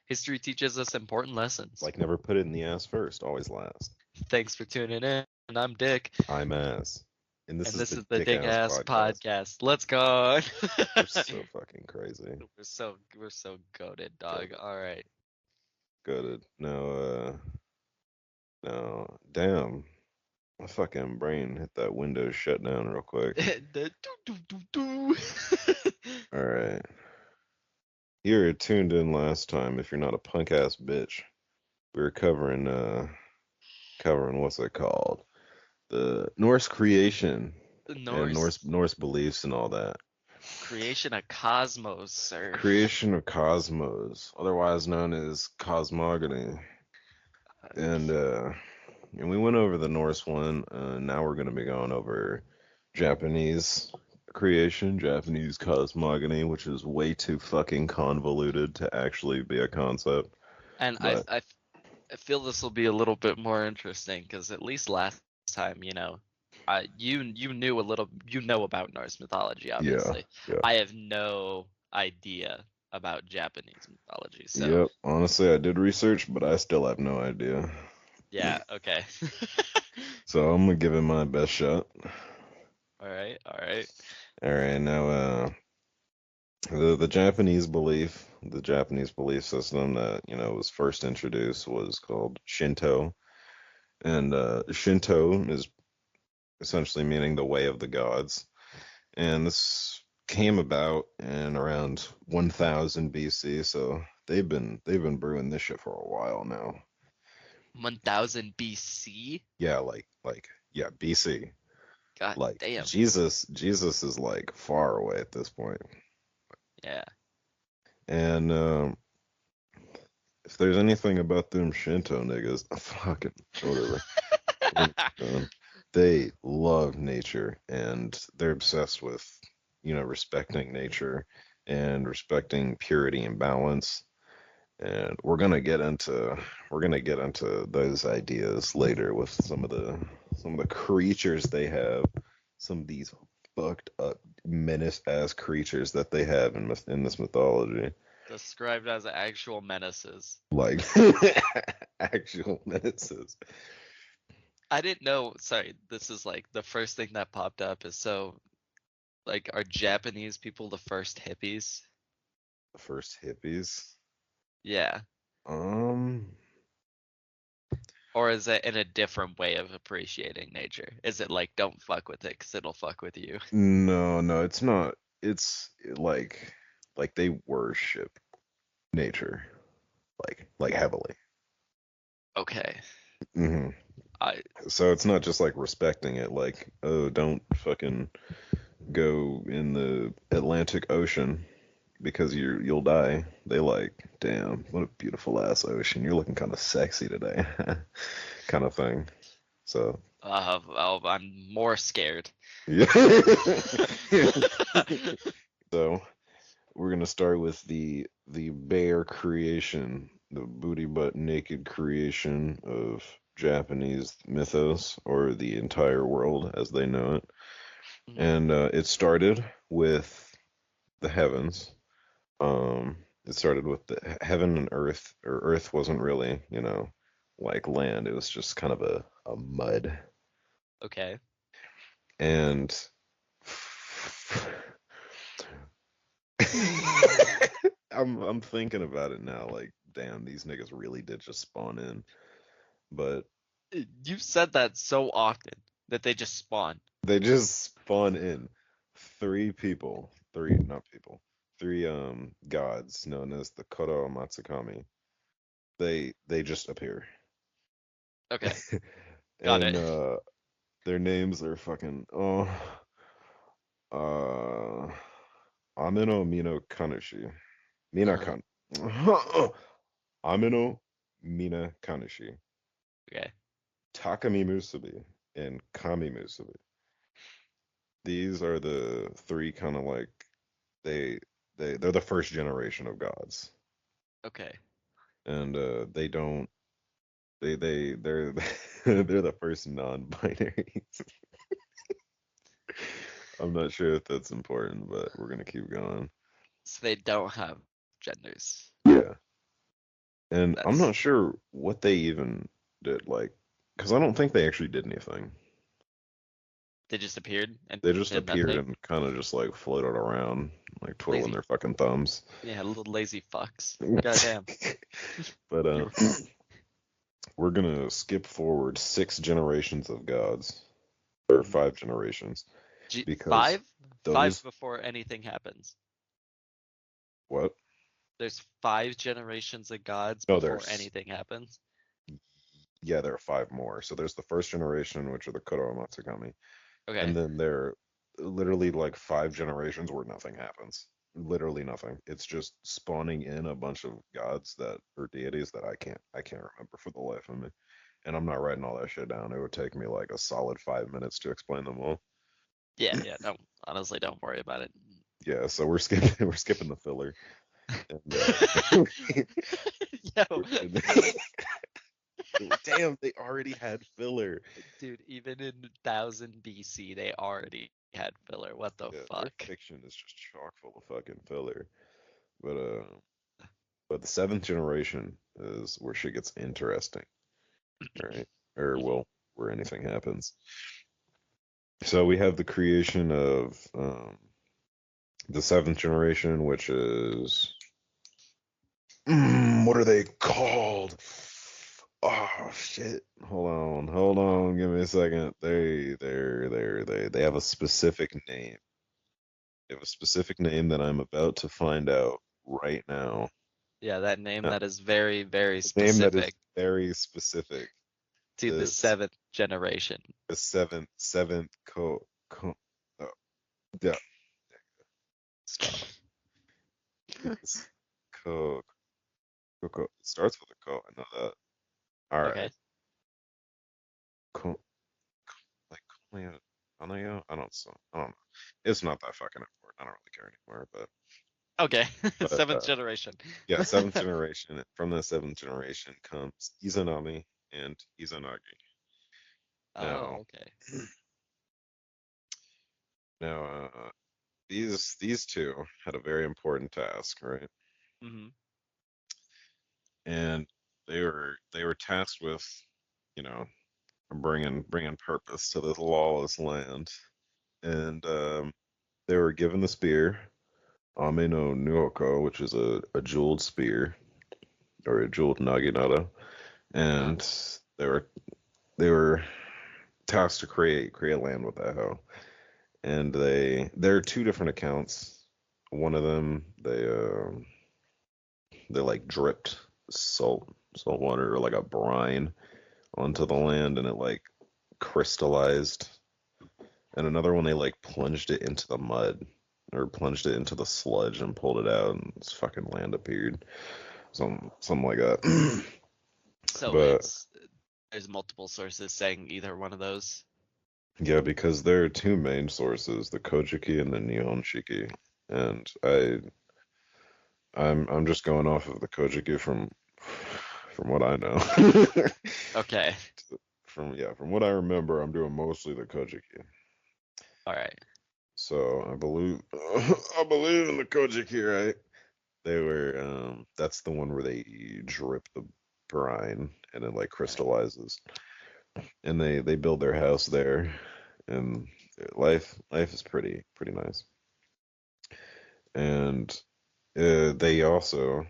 History teaches us important lessons. Like never put it in the ass first, always last. Thanks for tuning in. I'm Dick, I'm ass. And this and is this the is the Dick Dick Ass Ass Podcast. Podcast. Let's go. We're so fucking crazy. we're so goated, dog. Goated. All right. Goated. No, damn. My fucking brain hit that Windows shutdown real quick. The doo, doo, doo, doo. Alright. You were tuned in last time if you're not a punk ass bitch. We were covering what's it called? The Norse creation The and Norse Norse beliefs and all that. creation of cosmos, sir. Creation of cosmos, otherwise known as cosmogony. And uh and we went over the Norse one. Now we're gonna be going over Japanese creation, Japanese cosmogony, which is way too fucking convoluted to actually be a concept. And But I feel this will be a little bit more interesting because at least last time, you knew a little, you know about Norse mythology, yeah, obviously. yeah. I have no idea about Japanese mythology, so Yep. Honestly, I did research, but I still have no idea. yeah, okay. So I'm gonna give it my best shot. All right, all right. All right, now the Japanese belief system that was first introduced was called Shinto, and Shinto is essentially meaning the way of the gods, and this came about in around 1000 BC. So they've been brewing this shit for a while now. 1000 BC? Yeah, like yeah, BC. God Like damn. Jesus is like far away at this point. Yeah. And if there's anything about them Shinto niggas, fucking whatever. Um, they love nature and they're obsessed with, respecting nature and respecting purity and balance. And we're gonna get into those ideas later with some of the creatures they have, some of these fucked up menace ass creatures that they have in this mythology. Described as actual menaces. Like actual menaces. I didn't know, sorry, this is like the first thing that popped up is so like are Japanese people the first hippies? The first hippies. Yeah. Um, Or is it in a different way of appreciating nature? Is it like don't fuck with it because it'll fuck with you? no, no, it's not. It's like they worship nature, like heavily. Okay. hmm I So it's not just like respecting it, like, oh, don't fucking go in the Atlantic Ocean because you'll die. They like, damn, what a beautiful ass ocean. You're looking kind of sexy today, kind of thing. So I'm more scared. yeah. So we're gonna start with the bare creation, the booty butt naked creation of Japanese mythos, or the entire world as they know it. Mhm. And it started with the heavens. It started with the heaven and earth, or earth wasn't really, like land. It was just kind of a mud. Okay. And I'm thinking about it now, like, damn, these niggas really did just spawn in. But You've said that so often that they just spawn. they just spawn in. Three, not people, three gods known as the Koro Matsukami. They just appear. Okay. Got And it. their names are fucking uh Amino Mino Kanushi. Mina Uh-huh. Kan Amino Mina Kanushi. Okay. Takami Musubi and Kami Musubi. These are the three kind of like they they're the first generation of gods. Okay. And they don't they're they're the first non-binaries. I'm not sure if that's important, but we're gonna keep going. So they don't have genders. Yeah. And I'm That's not sure what they even did, like, because I don't think they actually did anything. they just appeared and They just did appeared nothing. and kind of just like floated around, like twiddling Lazy, their fucking thumbs. yeah, little lazy fucks. Goddamn. But You we're gonna skip forward 6 generations of gods, or Mhm. 5 generations, because Five? Five those before anything happens. what? There's 5 generations of gods No, before there's anything happens. yeah, there are 5 more. So there's the first generation, which are the Kuro Matsukami, and Okay. then there are literally like 5 generations where nothing happens. Literally nothing. It's just spawning in a bunch of gods that or deities that I can't remember for the life of me. And I'm not writing all that shit down. It would take me like a solid 5 minutes to explain them all. Yeah, yeah, don't honestly don't worry about it. Yeah, so we're skipping we're skipping the filler. And Yo, and- damn, they already had filler. dude, even in 1000 BC, they already had filler. What the Yeah, their fuck? fiction is just chock full of fucking filler. But but the 7th generation is where shit gets interesting, right? Or Mhm. well, where anything happens. So we have the creation of the 7th generation, which is what are they called? Oh shit! Hold on. Give me a second. They have a specific name. They have a specific name that I'm about to find out right now. Yeah, that name Uh, that is very, very A name that is specific very specific. to the It's seventh generation. the seventh oh, yeah, stop. It's co, it starts with a co. I know that. All Okay. right. Co, like Cleo, Anaya? I don't know. It's not that fucking important. I don't really care anymore. Okay. But Seventh generation. yeah, 7th generation. From the 7th generation comes Izanami and Izanagi. Now, Oh, okay. now, these two had a very important task, right? Hmm. And they were tasked with, you know, bringing purpose to this lawless land. And they were given the spear, Ame no Nuoko, which is a jeweled spear or a jeweled naginata, Uh-huh. and they were they were tasked to create land with that hoe. And there are 2 different accounts. One of them they like dripped salt water or like a brine onto the land and it like crystallized. And another one they like plunged it into the mud or plunged it into the sludge and pulled it out and this fucking land appeared. Something like that. So But it's there's multiple sources saying either one of those. yeah, because there are 2 main sources, the Kojiki and the Nihonshiki. And I'm just going off of the Kojiki from what I know. Okay. From what I remember, I'm doing mostly the Kojiki. All right. So I believe I believe in the Kojiki, right? They were that's the one where they drip the brine and it like All right. crystallizes. And they build their house there and life is pretty nice. And they also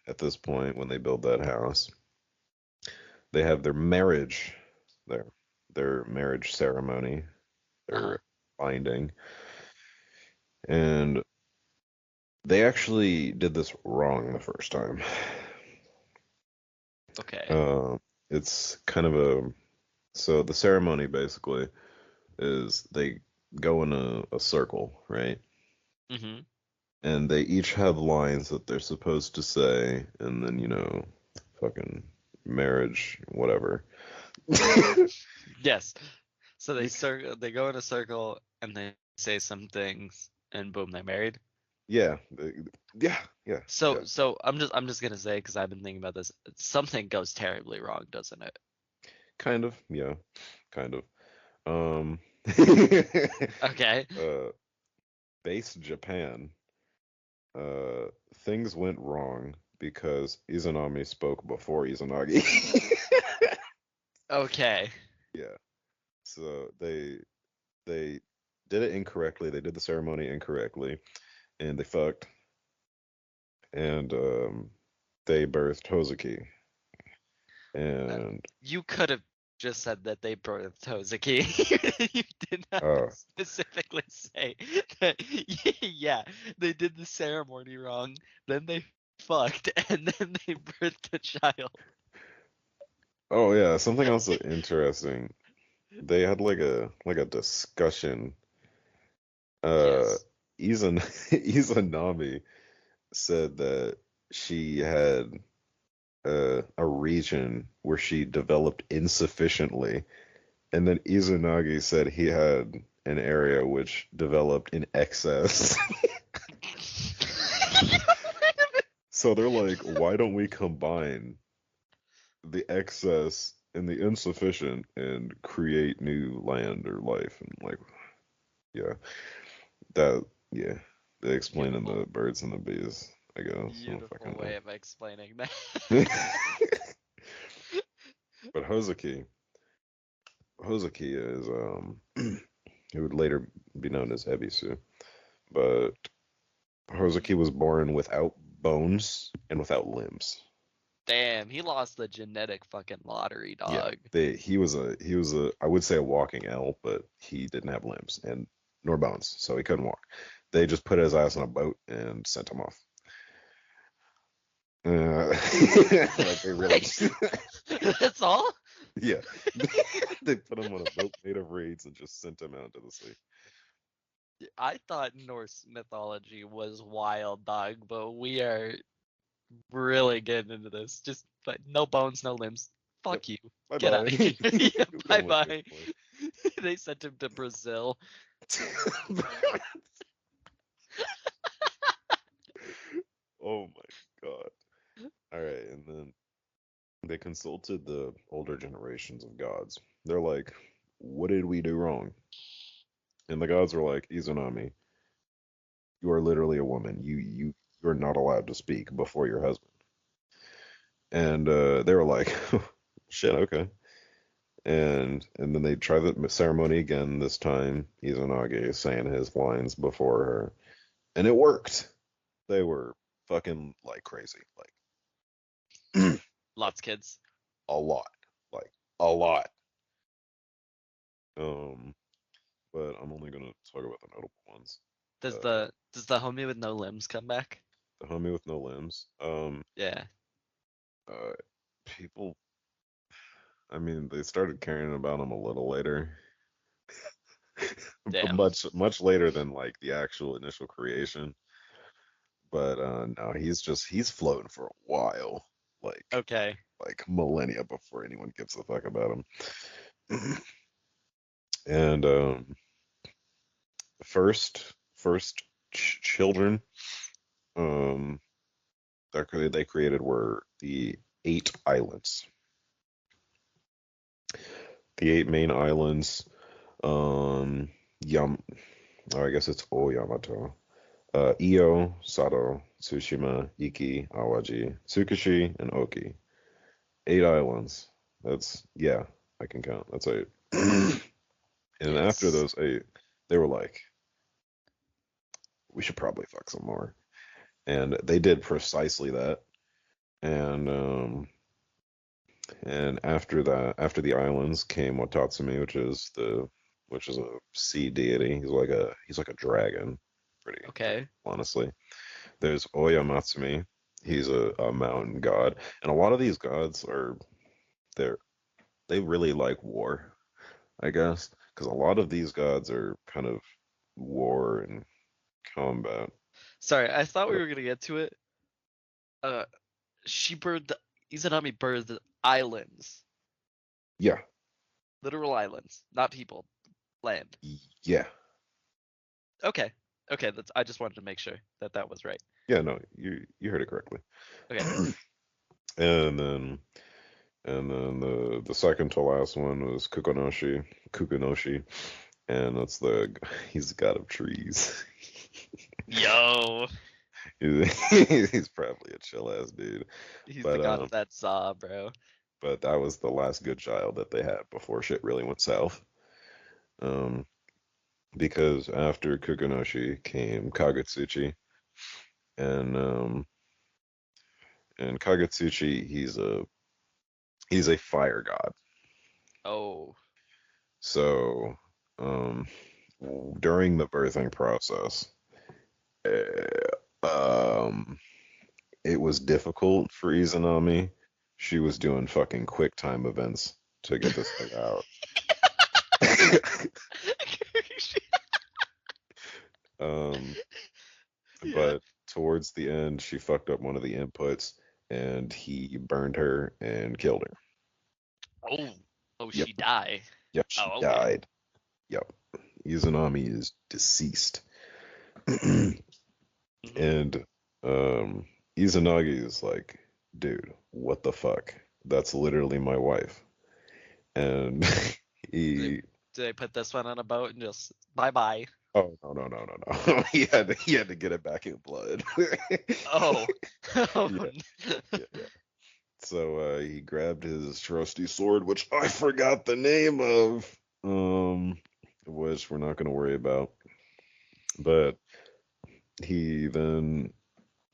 at this point when they build that house, they have their marriage there, their marriage ceremony, Uh-huh. their binding, and they actually did this wrong the first time. Okay. Uh, it's kind of a so the ceremony basically is they go in a circle, right? Mm-hmm. And they each have lines that they're supposed to say, and then fucking marriage, whatever. Yes. So they go in a circle and they say some things and boom, they're married. Yeah, yeah, yeah, yeah. So I'm just gonna say because I've been thinking about this. Something goes terribly wrong, doesn't it? Kind of, yeah, kind of. Um, Okay. base Japan, uh, things went wrong because Izanami spoke before Izanagi. Okay. Yeah. So they did it incorrectly. They did the ceremony incorrectly, and they fucked, and they birthed Hozuki, Uh, and You could have just said that they birthed Hozuki. You didn't have to uh specifically say that, yeah, they did the ceremony wrong, then they fucked, and then they birthed a child. oh yeah, something else interesting. They had like a discussion. Uh, Yes. Izanami said that she had a region where she developed insufficiently, and then Izanagi said he had an area which developed in excess. So they're like, why don't we combine the excess and the insufficient and create new land or life? And like, yeah, that, yeah, they explain in the Beautiful, birds and the bees, I guess. I don't beautiful fucking way of explaining that. know. But Hozuki is he would later be known as Ebisu. But Hozuki was born without bones and without limbs. Damn, he lost the genetic fucking lottery, Yeah, dog. he was a I would say a walking L, but he didn't have limbs and nor bones, so he couldn't walk. They just put his ass on a boat and sent him off. Like they really, That's all? yeah, they put him on a boat made of reeds and just sent him out into the sea. I thought Norse mythology was wild, dog, but we are really getting into this. Just like no bones, no limbs. Yep. Fuck you. Bye Get out bye. of here. Yeah, You'll bye come with me, bye. boy. They sent him to Brazil. Oh my God. All right, and then they consulted the older generations of gods. They're like, "What did we do wrong?" And the gods were like, "Izanami, you are literally a woman. You're not allowed to speak before your husband." And they were like, "Shit, okay." And then they tried the ceremony again. This time, Izanagi saying his lines before her, and it worked. They were fucking like crazy, like Lots of kids. a lot, like a lot. Um, but I'm only gonna talk about the notable ones. Does the homie with no limbs come back? The homie with no limbs. Yeah. Uh, people. I mean, they started caring about him a little later, Damn. much later than like the actual initial creation. But no, he's floating for a while, like Okay. like millennia before anyone gives a fuck about him. And first children um that they created were the 8 islands. The 8 main islands, um Yam oh, I guess it's Oyamato. Iyo, Sado, Tsushima, Iki, Awaji, Tsukushi, and Oki. 8 islands. That's, yeah, I can count. That's 8. And after Yes. those 8, they were like, we should probably fuck some more. And they did precisely that. And after that, after the islands came Watatsumi, which is a sea deity. He's like a dragon, pretty Okay. honestly. There's Oyamatsumi. He's a mountain god, and a lot of these gods are they're they really like war, I guess, because a lot of these gods are kind of war and combat. Sorry, I thought we But were gonna get to it. Uh, she birthed Izanami birthed islands, yeah, literal islands, not people, land. yeah, Okay, okay. That's. I just wanted to make sure that that was right. yeah. No, you heard it correctly. Okay. And then the second to last one was Kukunoshi, and that's the he's the god of trees. Yo. He's probably a chill ass dude. He's the But god of that saw, bro. that was the last good child that they had before shit really went south. Um, because after Kukunoshi came Kagutsuchi, and Kagutsuchi, he's a fire god. Oh, So um, during the birthing process, um, it was difficult for Izanami. She was doing fucking quick time events to get this thing out. um, yeah. but towards the end, she fucked up one of the inputs, and he burned her and killed her. Oh, oh, Yep, she die. yep, she Oh, okay. died. Yep, Izanami is deceased. Hmm. And Izanagi is like, dude, what the fuck? That's literally my wife. And Do they, he, do they put this one on a boat and just bye bye? oh no no no no no, he had to get it back in blood. Oh, oh, Yeah, yeah, yeah. So he grabbed his trusty sword, which I forgot the name of, which we're not gonna worry about. But he then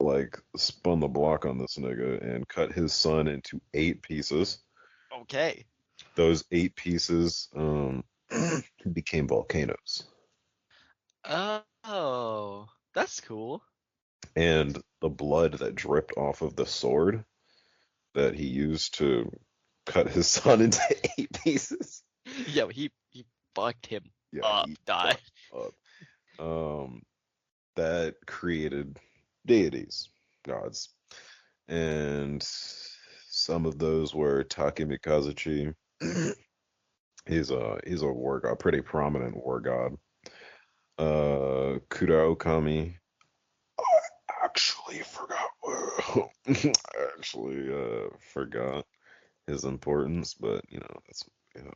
like spun the block on this nigga and cut his son into 8 pieces. okay. Those 8 pieces became volcanoes. Oh, that's cool. And the blood that dripped off of the sword that he used to cut his son into 8 pieces. Yo, he fucked him Yeah, up, he die. fucked up. Um, that created deities, gods. And some of those were Takemikazuchi. He's a war god, pretty prominent war god. Kuraokami. I actually forgot. I actually forgot his importance, but you know that's you know,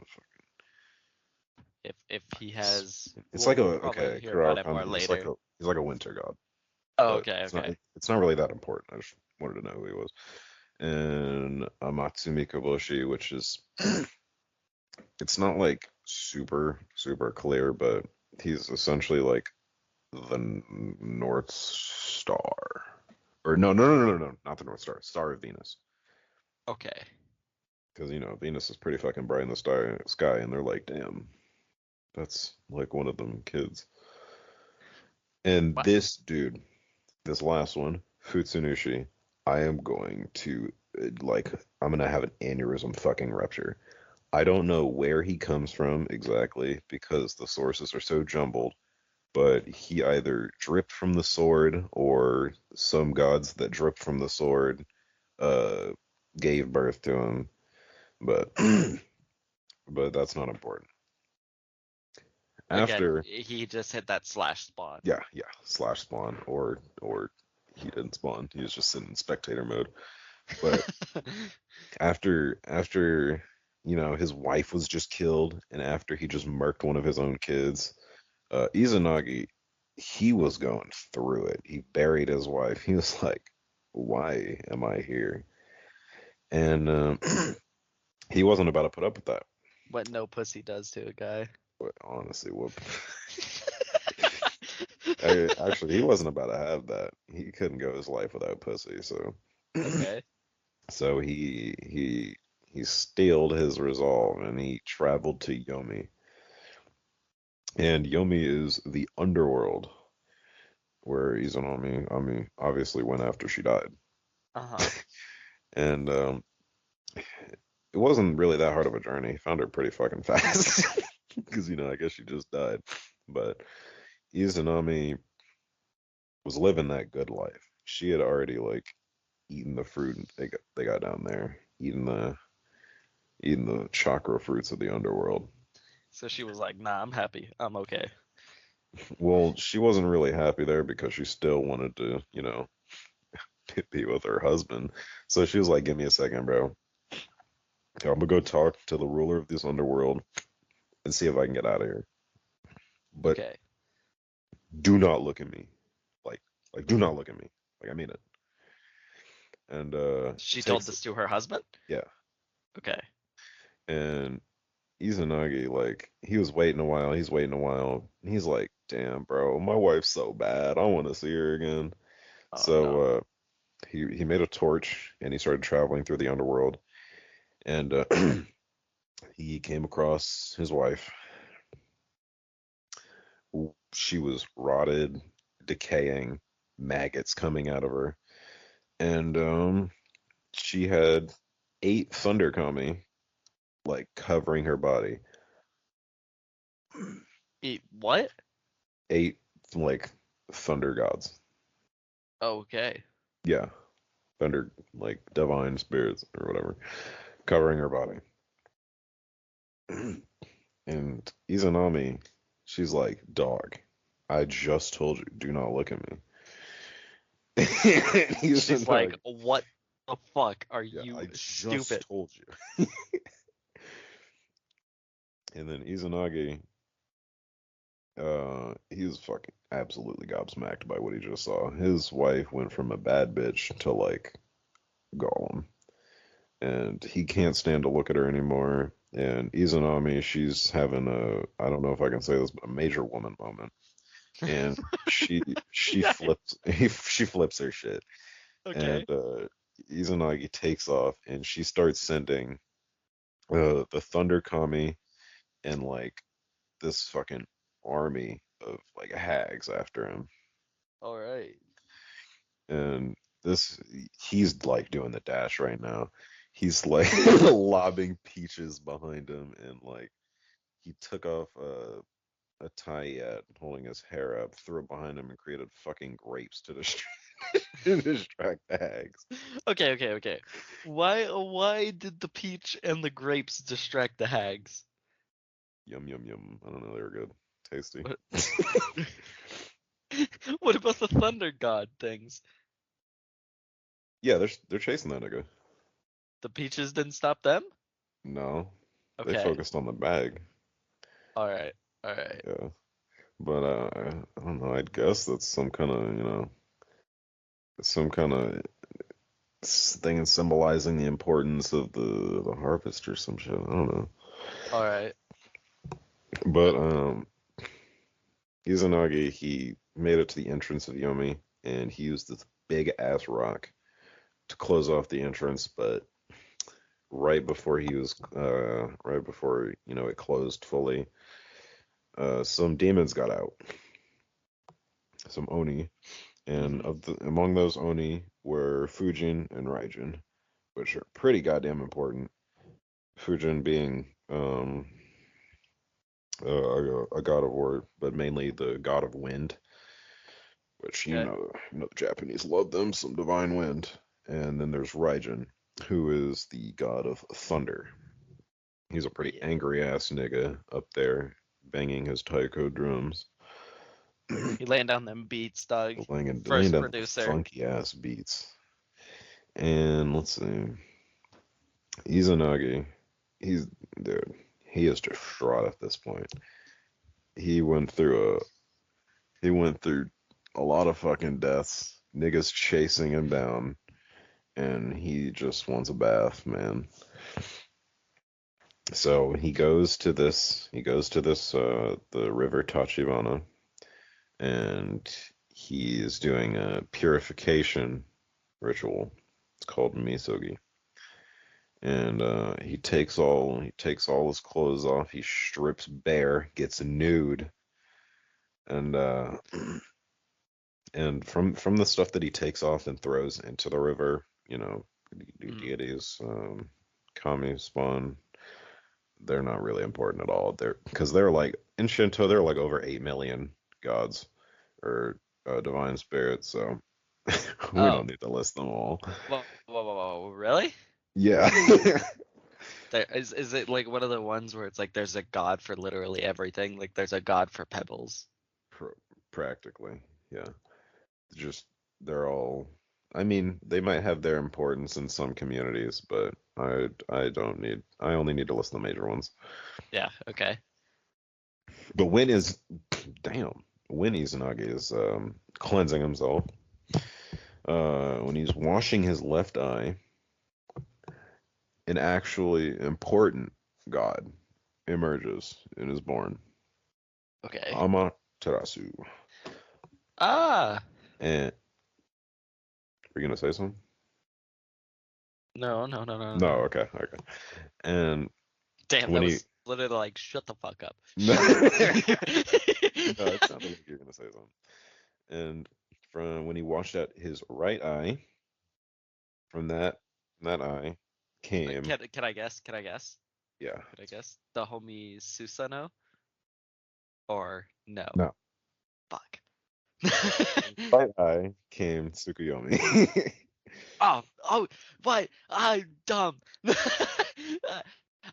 If he it's, has, it's like a we'll probably okay, hear about it more Kuraokami. later. He's like a winter god, Oh, but okay, okay. it's not really that important. I just wanted to know who he was. And Amatsumi Koboshi, which is it's not like super clear, but he's essentially like the North Star. Or no, not the North Star, Star of Venus. Okay. Because you know Venus is pretty fucking bright in the sky, and they're like, damn, that's like one of them kids. And What? this dude, this last one, Futsunushi, I am going to like I'm gonna have an aneurysm fucking rupture. I don't know where he comes from exactly because the sources are so jumbled, but he either dripped from the sword or some gods that dripped from the sword uh gave birth to him. But but that's not important. Again, After he just hit that slash spawn. yeah, slash spawn or he didn't spawn. He was just sitting in spectator mode. But after you know his wife was just killed and after he just murked one of his own kids, Izanagi he was going through it. He buried his wife. He was like, "Why am I here?" And he wasn't about to put up with that. What no pussy does to a guy. But honestly, whoop. Actually, he wasn't about to have that. He couldn't go his life without pussy. So, Okay. so he steeled his resolve and he traveled to Yomi. And Yomi is the underworld where Izanami, I mean, obviously went after she died. Uh-huh. And it wasn't really that hard of a journey. Found her pretty fucking fast because you know I guess she just died. But Izanami was living that good life. She had already like eaten the fruit they got down there, eating the chakra fruits of the underworld. So she was like, nah, I'm happy. I'm okay. Well, she wasn't really happy there because she still wanted to, you know, be with her husband. So she was like, "Give me a second, bro. I'm gonna go talk to the ruler of this underworld and see if I can get out of here. But Okay. do not look at me. Like, do not look at me." Like I mean it. And it She told takes this to her husband? yeah. Okay. And Izanagi, like, he was waiting a while, he's waiting a while. He's like, damn, bro, my wife's so bad. I want to see her again. Oh So no. he made a torch and he started traveling through the underworld. And he came across his wife. She was rotted, decaying, maggots coming out of her. And she had 8 Thunder Kami, like, covering her body. What? 8, like, thunder gods. Okay. Yeah. Thunder, like divine spirits or whatever, covering her body. And Izanami, she's like, dog, I just told you, do not look at me. She's like, Izanagi, what the fuck are yeah, you I just stupid? told you. And then Izanagi, he was fucking absolutely gobsmacked by what he just saw. His wife went from a bad bitch to like Gollum. And he can't stand to look at her anymore. And Izanami, she's having a, I don't know if I can say this, but a major woman moment. And she Yeah. flips she flips her shit. And Okay. Izanagi takes off, and she starts sending the Thunder Kami and like this fucking army of like hags after him. All right. And this he's like doing the dash right now. He's like lobbing peaches behind him, and like he took off a tie yet, holding his hair up, threw it behind him, and created fucking grapes to distract, to distract the hags. Okay. Why did the peach and the grapes distract the hags? Yum yum yum. I don't know, they were good, tasty. What, what about the thunder god things? Yeah, they're chasing that nigga. The peaches didn't stop them? No, they Okay. focused on the bag. All right. All right. Yeah, but I don't know. I'd guess that's some kind of some kind of thing symbolizing the importance of the harvest or some shit. I don't know. All right. But Izanagi, he made it to the entrance of Yomi, and he used this big ass rock to close off the entrance. But right before it closed fully, some demons got out, some Oni, and Hmm. among those Oni were Fujin and Raijin, which are pretty goddamn important. Fujin being a god of war, but mainly the god of wind, which Okay. the Japanese love them some divine wind. And then there's Raijin, who is the god of thunder. He's a pretty Yeah. angry ass nigga up there, banging his taiko drums, He laying down them beats, Doug. laying First down producer. funky ass beats. And let's see, Izanagi, he's dude, he is distraught at this point. He went through he went through a lot of fucking deaths, niggas chasing him down, and he just wants a bath, man. So he goes to this the river Tachibana, and he is doing a purification ritual. It's called Misogi. And he takes all his clothes off, he strips bare, gets nude, and from the stuff that he takes off and throws into the river, Mm. deities, kami spawn, they're not really important at all. They're because they're like in Shinto, they're like over 8 million gods or divine spirits, so we Oh. don't need to list them all. Whoa. Really? Yeah, There is it like one of the ones where it's like there's a god for literally everything? Like there's a god for pebbles. Pr- practically, yeah. Just they're all. I mean, they might have their importance in some communities, but I don't need. I only need to list the major ones. Yeah. Okay. But when is damn when Izanagi is cleansing himself, When he's washing his left eye, an actually important god emerges and is born. Okay. Amaterasu. Ah. And were you gonna say something? No, no, no, no, No, no. okay, okay. And Damn, when that he was literally like, shut the fuck up. no, Shut up. no, it sounded like you were gonna say something. And from when he washed out his right eye, from that eye came, Can I guess? Can I guess? yeah, Can I guess? The homie Susanoo? Or no? no, Fuck. right eye came Tsukuyomi. Oh, what? I'm dumb.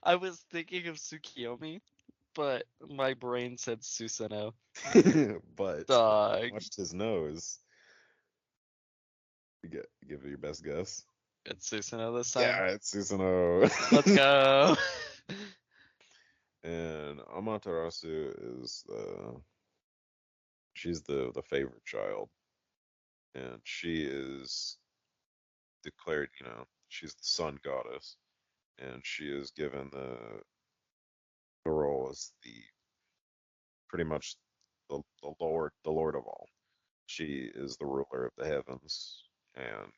I was thinking of Tsukiyomi, but my brain said Susanoo. But when he Dog. washed his nose, give it your best guess. It's Susanoo this time. Yeah, it's Susanoo. Let's go. And Amaterasu is she's the favorite child, and she is declared, she's the sun goddess, and she is given the role as the pretty much the Lord of all. She is the ruler of the heavens and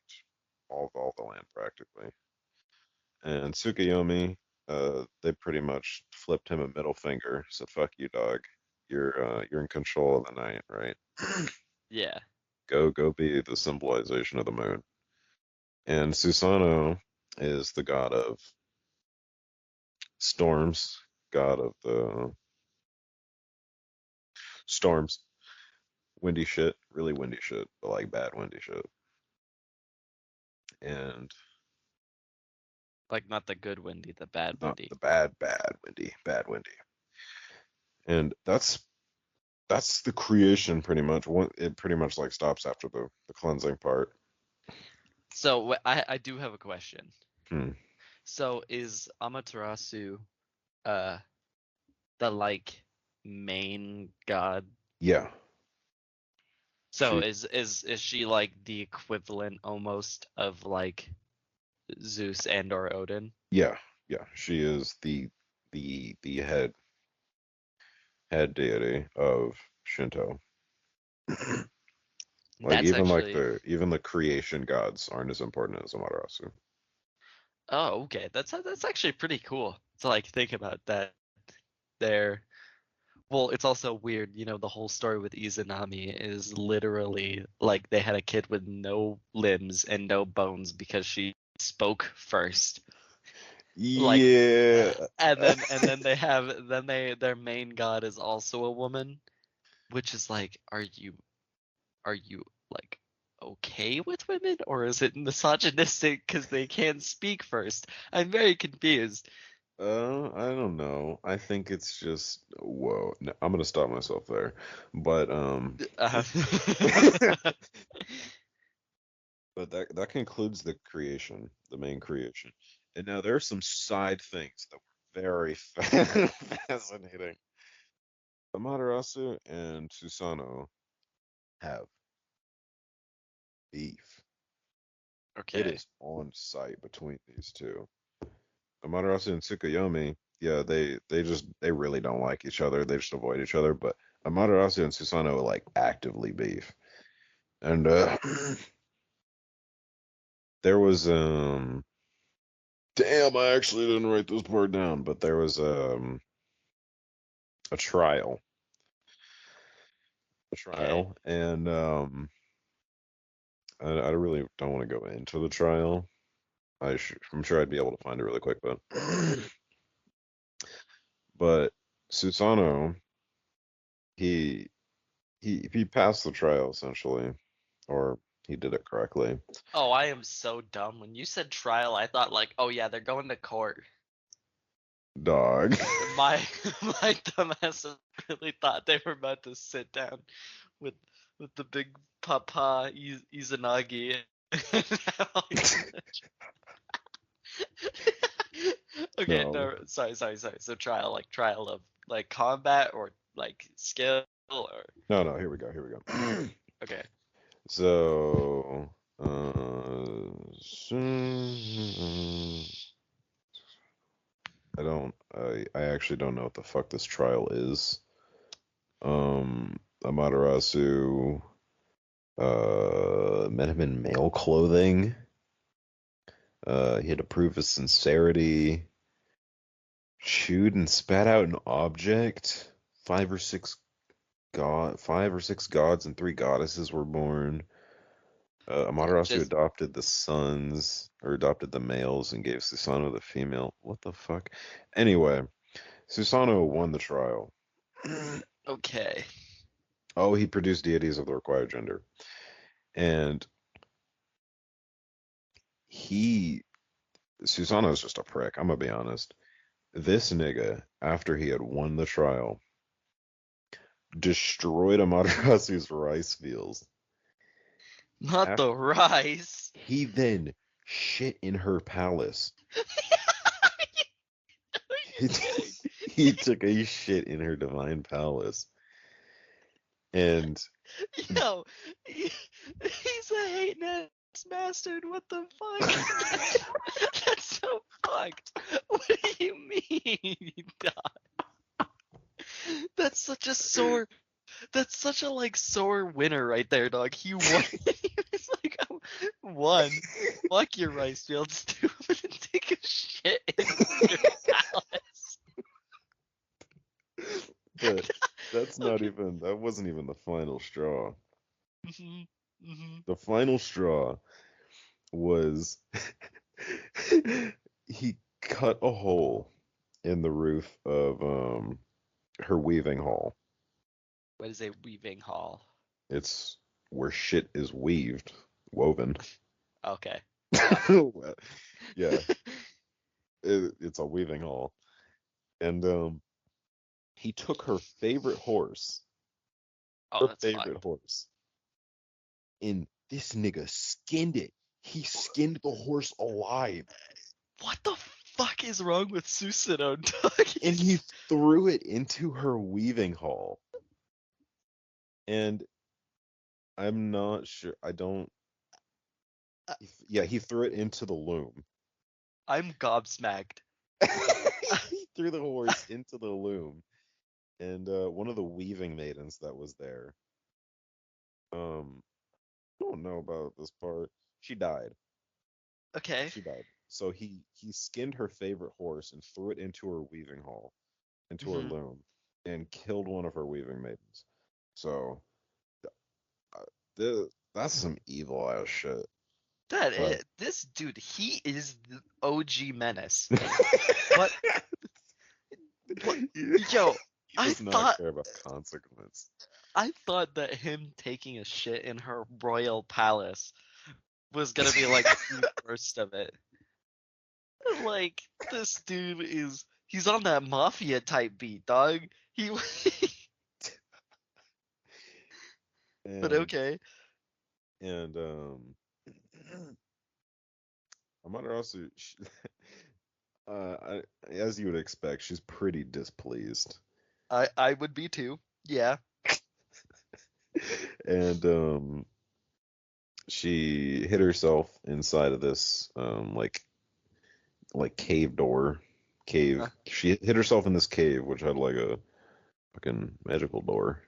all the land practically. And Tsukuyomi, they pretty much flipped him a middle finger, said "fuck you, dog. You're in control of the night, right? Yeah. Go be the symbolization of the moon." And Susanoo is the god of storms, god of the storms, windy shit, really windy shit, but like bad windy shit. And Like not the good windy, the bad not windy. the bad windy. And that's the creation pretty much. It pretty much like stops after the cleansing part. So I do have a question. Hmm. So is Amaterasu uh the like main god? Yeah. So She is she like the equivalent almost of like Zeus and or Odin? yeah, yeah. She is the head deity of Shinto. Like That's actually even the creation gods aren't as important as Amaterasu. oh okay. That's actually pretty cool to like think about that there. Well, it's also weird, the whole story with Izanami is literally like they had a kid with no limbs and no bones because she spoke first. Like Yeah. and then their main god is also a woman, which is like, are you like okay with women or is it misogynistic because they can't speak first? I'm very confused. I don't know. I think it's just whoa. No, I'm gonna stop myself there. But Uh, but that concludes the creation, the main creation. And now there are some side things that were very fascinating. Amaterasu and Susanoo have beef. It okay. is on site between these two. Amaterasu and Tsukuyomi, yeah, they really don't like each other. They just avoid each other. But Amaterasu and Susanoo like actively beef. And there was damn, I actually didn't write this part down, but there was a trial. A Okay. trial, and I really don't want to go into the trial. I'm sure I'd be able to find it really quick, but but Susanoo, he he passed the trial essentially, or he did it correctly. Oh, I am so dumb. When you said trial, I thought like, oh yeah, they're going to court. Dog. My my dumbass really thought they were about to sit down with with the big papa Izanagi. Okay, No, no, sorry. So trial of like combat or like skill or no. Here we go. okay. So. I don't. I actually don't know what the fuck this trial is. Amaterasu met him in male clothing. He had to prove his sincerity. Chewed and spat out an object. Five or six gods and three goddesses were born. Amaterasu Just adopted the sons, or adopted the males, and gave Susanoo the female. What the fuck? Anyway, Susanoo won the trial. okay. Oh, he produced deities of the required gender. And he, Susanoo's just a prick, I'm gonna be honest. This nigga, after he had won the trial, destroyed Amaterasu's rice fields. Not the After rice. he then shit in her palace. He, Okay. he took a shit in her divine palace. And Yo, he's a hating ass bastard. What the fuck? That's so fucked. What do you mean, dog? That's such a sore. That's such a like sore winner right there, dog. He won. It's like one. Fuck your rice fields, stupid, and take a shit in your palace. but that's not Okay. even that wasn't even the final straw. Mhm. Mhm. The final straw was he cut a hole in the roof of her weaving hall. What is a weaving hall? It's where shit is weaved, woven. Okay. Got it. Well, yeah, it's a weaving hall. And he took Oh, her that's favorite fucked. horse, and this nigga skinned it. He skinned the horse alive, What the fuck is wrong with Susanoo, dog? and he threw it into her weaving hall. And I'm not sure. I don't. Uh, Yeah, he threw it into the loom. I'm gobsmacked. He threw the horse into the loom, and one of the weaving maidens that was there, I don't know about this part. She died. Okay. She died. So he skinned her favorite horse and threw it into her weaving hall, into her Hmm. loom, and killed one of her weaving maidens. So uh, that's some evil ass shit. That But is, this dude, he is the OG menace. What? What? he, Yo, he I does not thought, care about consequence. I thought that him taking a shit in her royal palace was gonna be like the worst of it. Like this dude is, he's on that mafia type beat, dog. He, but And okay. and Amanda also, as you would expect, she's pretty displeased. I would be too. Yeah. And she hid herself inside of this like cave door. Uh, Cave. She hid herself in this cave, which had like a fucking magical door.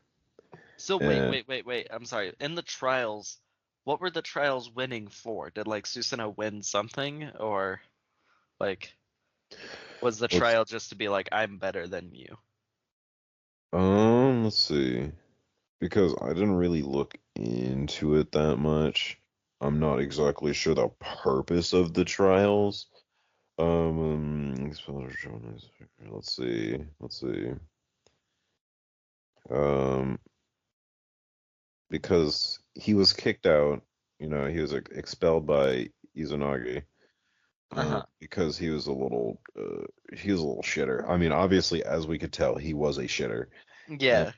so wait, And wait, wait, wait. I'm sorry. In the trials, what were the trials winning for? Did like Susanoo win something, or like was the let's trial just to be like I'm better than you? let's see. Because I didn't really look into it that much. I'm not exactly sure the purpose of the trials. Let's see. Let's see. Um, because he was kicked out, he was expelled by Izanagi, Uh-huh. because he was a little shitter. I mean, obviously, as we could tell, he was a shitter. And Yeah,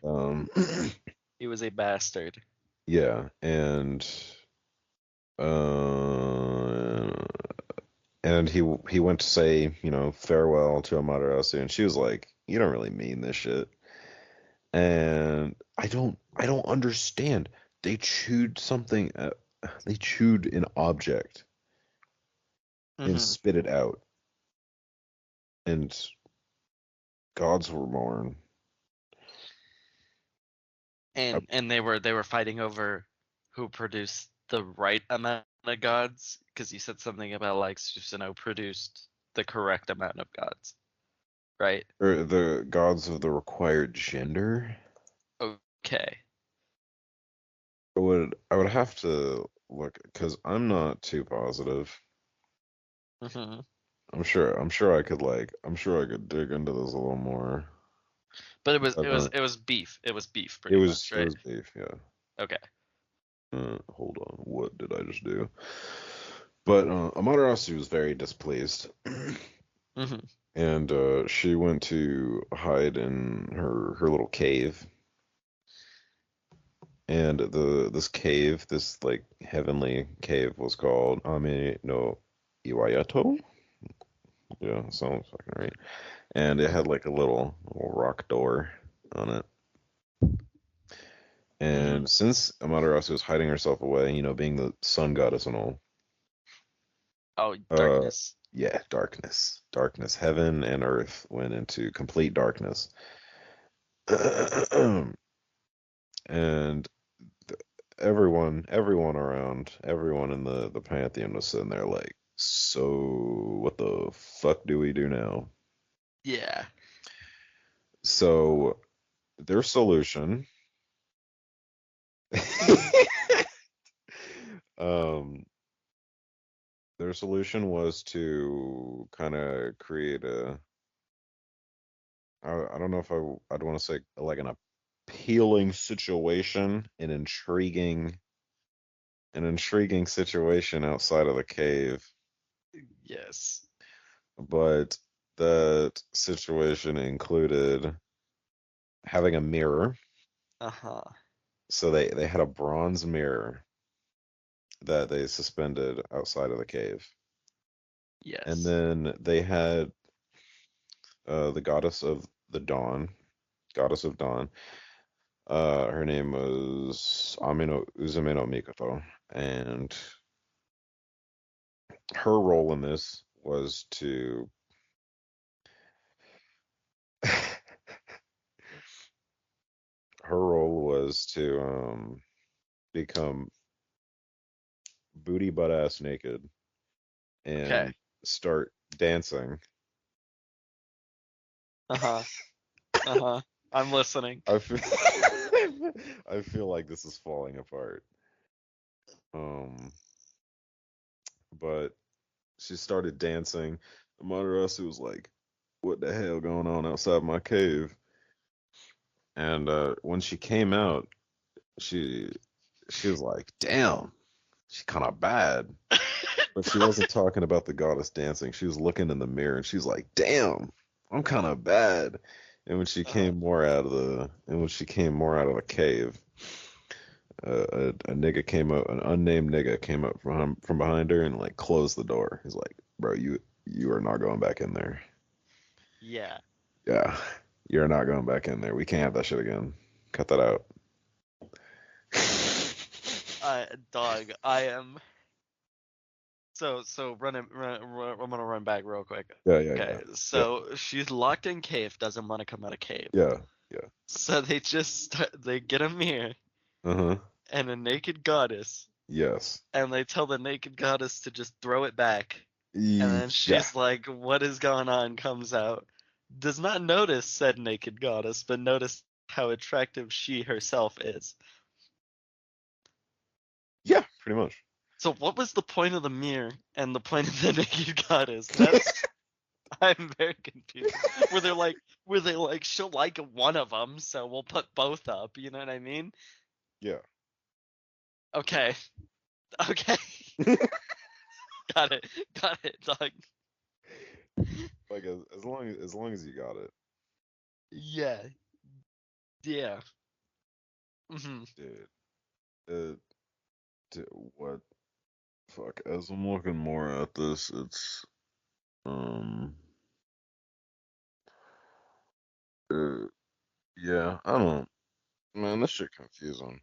he was a bastard. yeah, uh, and he went to say, farewell to Amaterasu, and she was like, "You don't really mean this shit." And I don't understand. They chewed something. they chewed an object and Hmm. spit it out, and gods were born. I- And they were fighting over who produced the right amount of gods, because you said something about like Susanoo produced the correct amount of gods, right? Or the gods of the required gender. Okay. I would have to look because I'm not too positive. Hmm. I'm sure I could dig into this a little more. But it was But I it was don't. it was beef. It was beef, It pretty was much, it right? was beef, yeah. Okay. Hold on, what did I just do? But Amaterasu was very displeased, Hmm. and she went to hide in her little cave. And this cave, this like heavenly cave, was called Ame no Iwayato. Yeah, sounds fucking right. And it had like a little rock door on it. Hmm. And since Amaterasu was hiding herself away, being the sun goddess and all, Oh, uh, darkness. yeah, darkness, darkness, heaven and earth went into complete darkness. And everyone around, everyone in the pantheon was sitting there like, so what the fuck do we do now? Yeah. So their solution, um, their solution was to kind of create I don't know if I'd want to say like an appealing situation, an intriguing situation outside of the cave, Yes. but that situation included having a mirror. Uh-huh. So they had a bronze mirror that they suspended outside of the cave. And Yes. then they had the goddess of the dawn, goddess of dawn. Her name was Amino Uzumino Mikoto, and her role in this was to her role was to become booty butt ass naked Okay. and start dancing. Uh-huh. Uh-huh. I'm listening. I feel I feel like this is falling apart. Um, but she started dancing. Amaterasu was like, "What the hell going on outside my cave?" And when she came out, she she was like, "Damn, she's kind of bad." But she wasn't talking about the goddess dancing. She was looking in the mirror and she was like, "Damn, I'm kind of bad." And when she Uh-huh. came more out of the cave, a nigga came up, an unnamed nigga came up from behind her and like closed the door. He's like, "Bro, you are not going back in there. Yeah. Yeah, you're not going back in there. We can't have that shit again. Cut that out." Dog, I am so I'm gonna run back real quick. Yeah, yeah, Okay, yeah, yeah, so she's locked in cave, doesn't want to come out of cave. yeah, yeah. So they get a mirror Uh-huh. and a naked goddess, Yes. and they tell the naked goddess to just throw it back. And then Yeah. she's like, "What is going on?" Comes out, does not notice said naked goddess, but notice how attractive she herself is. Yeah, pretty much. So what was the point of the mirror and the point of the naked goddess? That's I'm very confused. Were they like she'll like one of them, so we'll put both up. You know what I mean? Yeah. Okay, okay, got it, got it, dog. Like as long as you got it, Yeah, yeah. Hmm. dude. Uh, what? Fuck. As I'm looking more at this, it's um. Uh, yeah. I don't. Man, this shit confusing.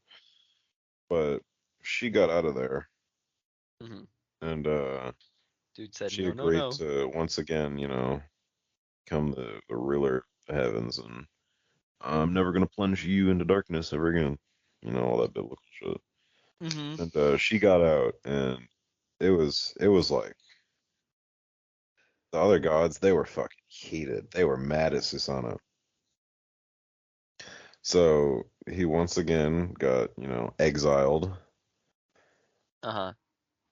But she got out of there. Hmm. And Dude said, she no, no, agreed no. to once again, become the ruler of the heavens, and I'm never gonna plunge you into darkness ever again. All that biblical shit. Hmm. And she got out, and it was like the other gods, they were fucking heated. They were mad at Susanoo. So he once again got, exiled. Uh-huh.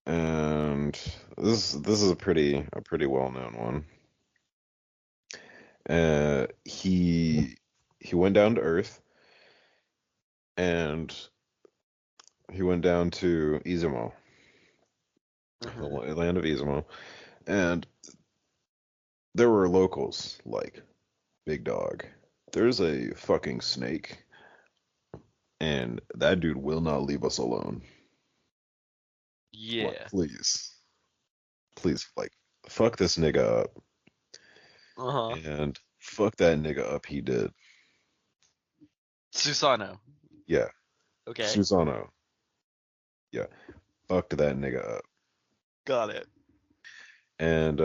And this is a pretty well-known one. He went down to Earth, and he went down to Izumo, the Hmm. land of Izumo, and there were locals like Big Dog. There's a fucking snake, and that dude will not leave us alone. Like, Yeah. please, please, like, fuck this nigga up, Uh-huh. and fuck that nigga up. He did, Susanoo. yeah. Okay. Susanoo, yeah, fucked that nigga up, Got it. and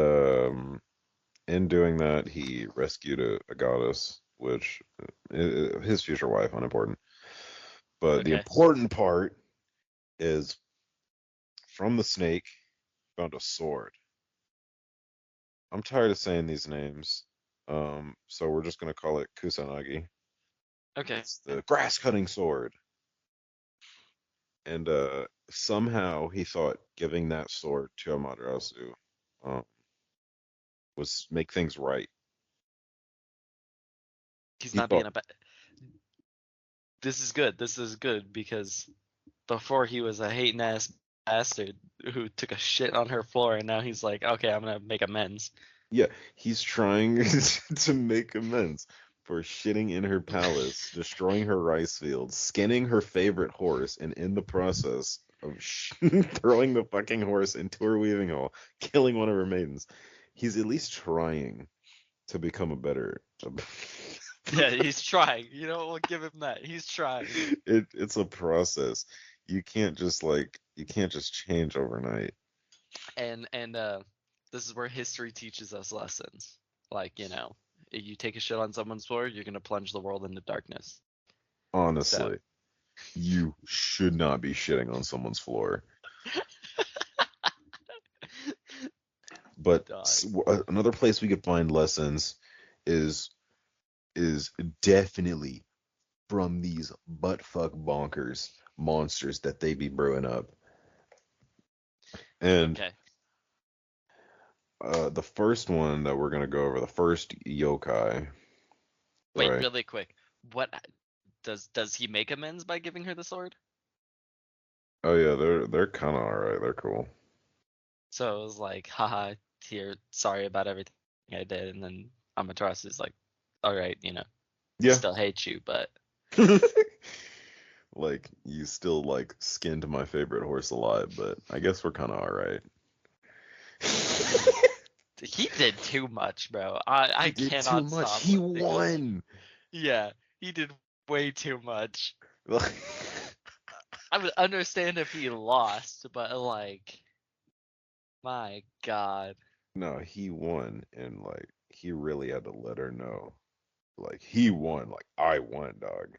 in doing that, he rescued a goddess, which his future wife, unimportant. But the Okay. important part is from the snake, found a sword. I'm tired of saying these names, so we're just gonna call it Kusanagi. Okay. It's the grass cutting sword. And somehow he thought giving that sword to Amaterasu um, was make things right. He's He not thought, being a bad. This is good. This is good because before he was a hating ass bastard who took a shit on her floor, and now he's like, okay, I'm gonna make amends. yeah, he's trying to make amends for shitting in her palace, destroying her rice fields, skinning her favorite horse, and in the process of throwing the fucking horse into her weaving hole, killing one of her maidens. He's at least trying to become a better. Yeah, he's trying. You know, we'll give him that. He's trying. It's a process. You can't just change overnight. And this is where history teaches us lessons. Like, if you take a shit on someone's floor, you're gonna plunge the world into darkness. So, Honestly, you should not be shitting on someone's floor. But dog. another place we could find lessons is is definitely from these buttfuck bonkers monsters that they be brewing up. And Okay. the first one that we're gonna go over, the first yokai, Wait, right? really quick. What does he make amends by giving her the sword? Oh yeah, they're kind of alright. They're cool. So it was like, haha, here, sorry about everything I did, and then Amaterasu is like, all right, Yeah. still hate you, but Like you still like skinned my favorite horse alive, but I guess we're kind of all right. he did too much, bro. I He did too cannot much. stop He thinking about. won. Yeah, he did way too much. Like, I would understand if he lost, but like, my God. no, he won, and like he really had to let her know. Like he won. Like I won, dog.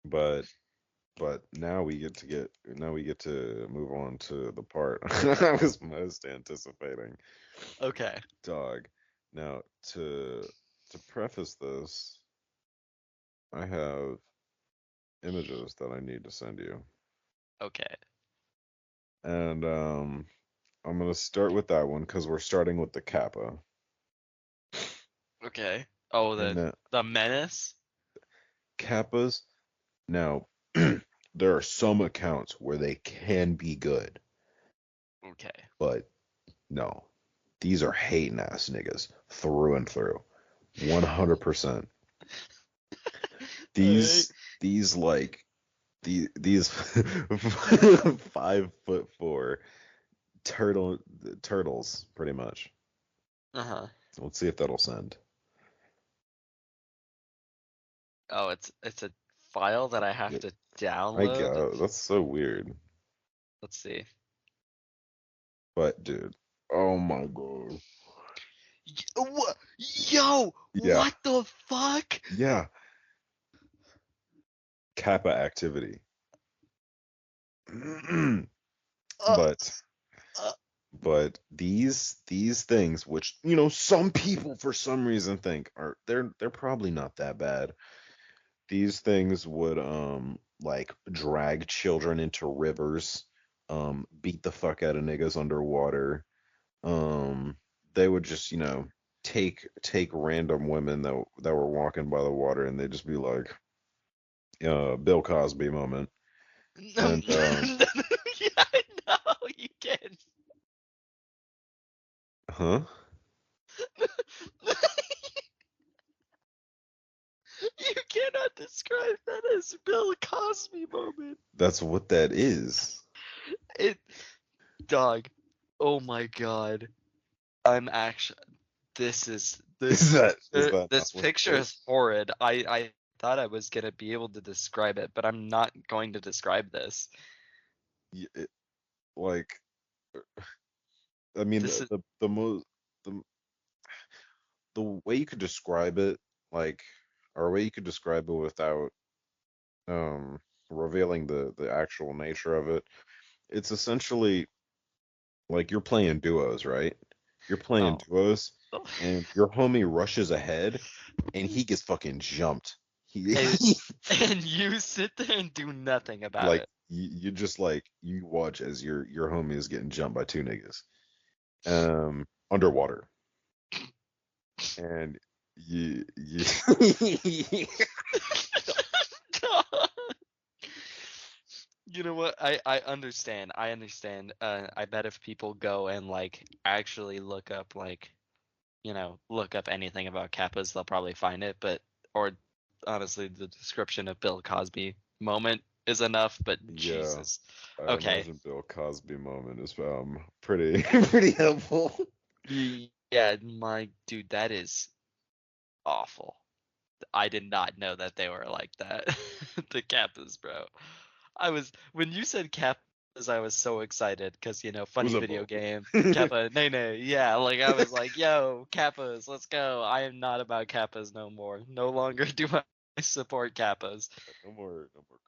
But now we get to move on to the part I was most anticipating. Okay, Dog. Now to preface this, I have images that I need to send you. okay, And I'm gonna start with that one because we're starting with the Kappa. okay. Oh, And the menace. Kappas, now there are some accounts where they can be good, Okay. but no. These are hating ass niggas through and through. 100%. All right. These like these 5'4" turtles pretty much. Uh-huh. Let's see if that'll send. Oh, it's a file that I have Yeah, to I download. got that's so weird. Let's see. But dude, oh my god. Yo, Yeah, what the fuck? yeah. Kappa activity. Uh, But uh, these things, which you know, some people for some reason think are they're probably not that bad. These things would like drag children into rivers, beat the fuck out of niggas underwater. Um, they would just, you know, take random women that were walking by the water and they'd just be like, Bill Cosby moment. no, And yeah, no, you can. huh? You cannot describe that as Bill Cosby moment. That's what that is. It, dog. Oh my god. I'm actually. This is Is this that is picture. that not This what picture it is is? horrid. I thought I was gonna be able to describe it, but I'm not going to describe this. Like, I mean, This is the most the the way you could describe it, like, or a way you could describe it without um revealing the actual nature of it, it's essentially like you're playing duos, right? You're playing oh. duos, and your homie rushes ahead, and he gets fucking jumped. He, and, and you sit there and do nothing about like it. you just like you watch as your homie is getting jumped by two niggas, underwater, and you You know what? I understand. I understand. I bet if people go and like actually look up like, look up anything about kappas, they'll probably find it. But or honestly, the description of Bill Cosby moment is enough. But yeah. Jesus. I Okay. imagine Bill Cosby moment is pretty pretty helpful. Yeah, my dude, that is awful. I did not know that they were like that. The kappas, bro. I was when you said kappas, I was so excited because What's funny up, video Bo? game. Kappa Nene. Yeah, like I was like, yo, kappas, let's go. I am not about kappas no more. No longer do I support kappas. No more, no more.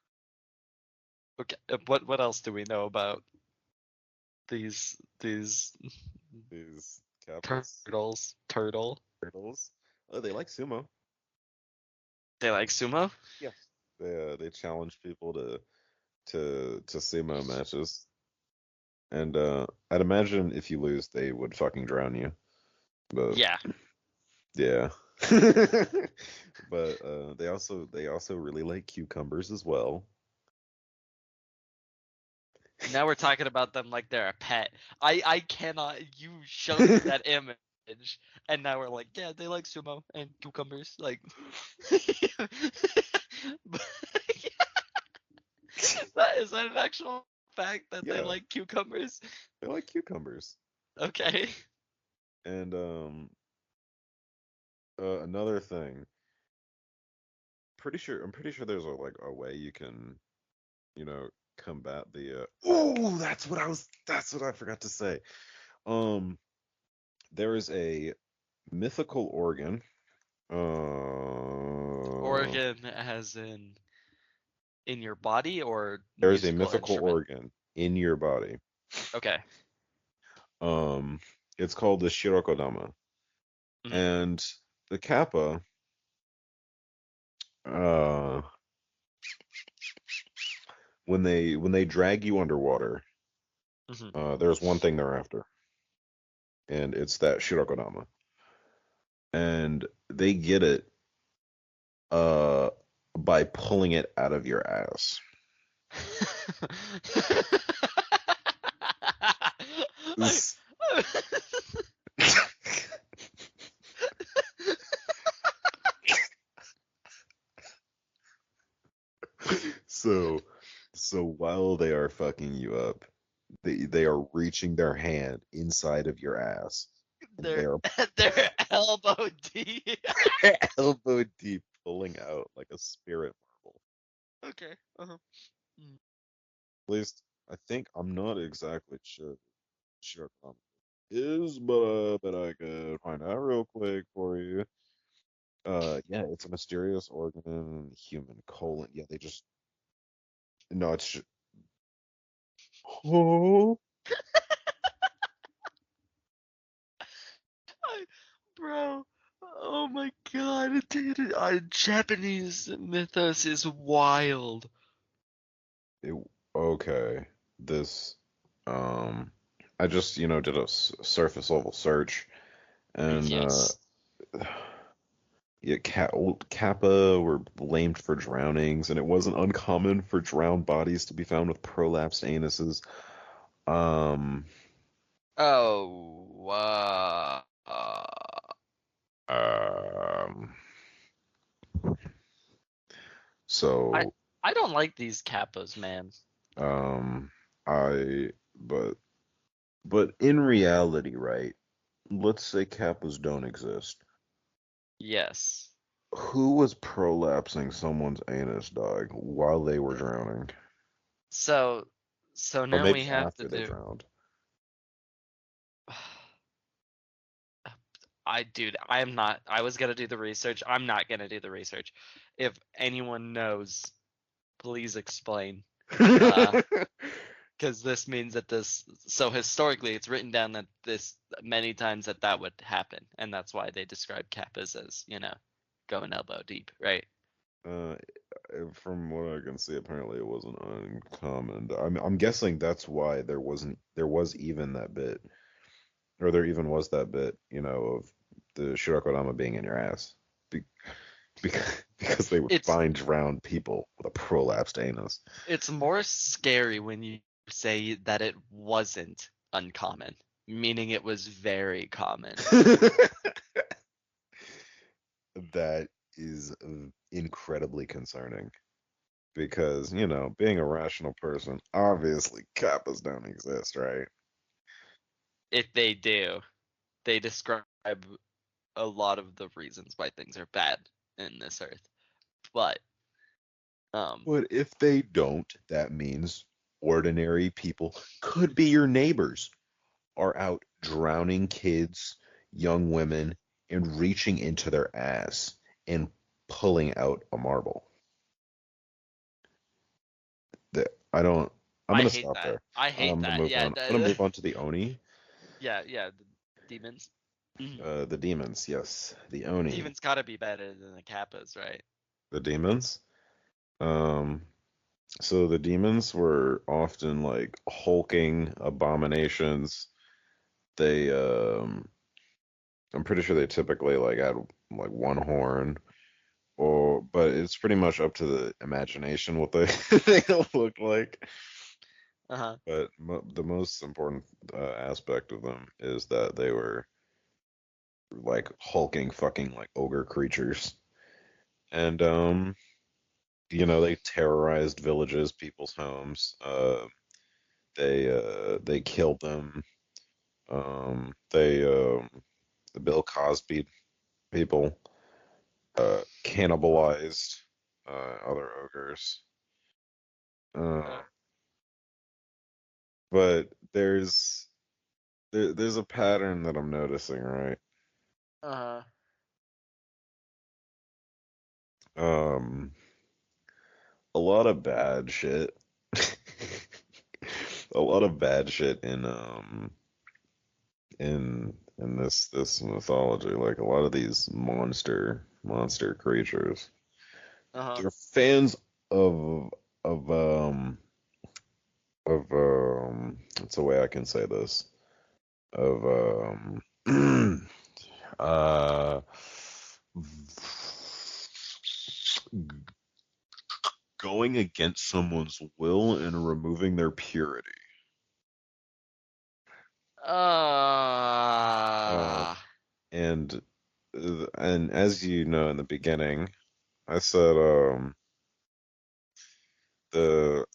Okay, what else do we know about these These kappas, turtles? Turtle. turtles. Oh, they like sumo. They like sumo? Yeah. They challenge people to sumo matches, and I'd imagine if you lose, they would fucking drown you. But Yeah. yeah. But they also really like cucumbers as well. Now we're talking about them like they're a pet. I cannot. You showed me that image, and now we're like, yeah, they like sumo and cucumbers. Like, but, is that an actual fact that they Yeah, like cucumbers? they like cucumbers. Okay. And another thing, I'm pretty sure there's a way you can, you know, combat the oh, that's what I forgot to say. Um there is a mythical organ. Uh Organ, as in your body or there's a musical mythical instrument? organ in your body. Okay. Um it's called the Shirokodama. Hmm. And the Kappa uh when they drag you underwater, Hmm. there's one thing they're after, and it's that Shirokodama. And they get it uh by pulling it out of your ass. I, S- so so while they are fucking you up, they are reaching their hand inside of your ass, and they they're are they're elbow deep. elbow deep pulling out like a spirit marble. Okay. Uh-huh. Mm. At least I think I'm not exactly sure what it is, but I could find out real quick for you. Yeah, it's a mysterious organ in human colon. Yeah, they just no, oh, I, bro, oh my god, dude, Japanese mythos is wild. it, okay. This um, I just did a surface level search and Yes. yeah, old Kappa were blamed for drownings, and it wasn't uncommon for drowned bodies to be found with prolapsed anuses. Um, Oh, um, I so, I don't like these kappas, man. um, I, but in reality, right? Let's say Kappas don't exist. Yes. Who was prolapsing someone's anus, dog, while they were drowning? So Or now we maybe have to after they do. drowned. Dude, I am not. I was gonna do the research. I'm not gonna do the research. If anyone knows, please explain. Uh, because this means that this. So historically, it's written down that this many times that that would happen, and that's why they describe kappas as going elbow deep, right? Uh, from what I can see, apparently it wasn't uncommon. I'm guessing that's why there was even that bit, or there even was that bit, of the Shirakodama being in your ass, Be because they would It's find drowned people with a prolapsed anus. it's more scary when you say that it wasn't uncommon, meaning it was very common. That is incredibly concerning because, being a rational person, obviously kappas don't exist, right? If they do, they describe a lot of the reasons why things are bad in this earth. But um But if they don't, that means ordinary people could be your neighbors are out drowning kids, young women, and reaching into their ass and pulling out a marble. That I don't. I'm I gonna hate stop that. there. I hate I'm gonna that. move Yeah, on. I'm gonna move on to the Oni, yeah, the demons. Mhm. the demons. Yes, the Oni, Demons gotta be better than the kappas, right? the demons. Um, so the demons were often like hulking abominations. They, I'm pretty sure they typically like had like one horn, or but it's pretty much up to the imagination what they they look like. Uh-huh. But the most important aspect of them is that they were like hulking fucking like ogre creatures, and they terrorized villages, people's homes. They killed them. The Bill Cosby people cannibalized other ogres. Uh, Uh, but there's a pattern that I'm noticing, right? uh-huh. Um, a lot of bad shit. A lot of bad shit in this mythology. Like a lot of these monster creatures. Uh-huh. They're fans of of um what's the way I can say this? Of uh going against someone's will and removing their purity. Uh, Uh and and as you know in the beginning, I said the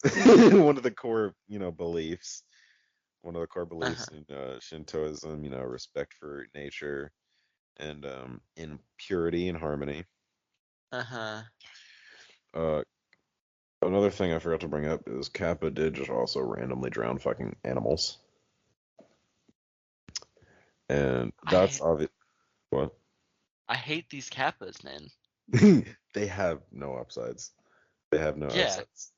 one of the core beliefs, one of the core beliefs uh-huh. in Shintoism, respect for nature and in purity and harmony. Uh-huh. Uh, Another thing I forgot to bring up is Kappa did just also randomly drown fucking animals, and I that's obvious. What? I hate these kappas, man. They have no upsides. They have no Yeah. upsides.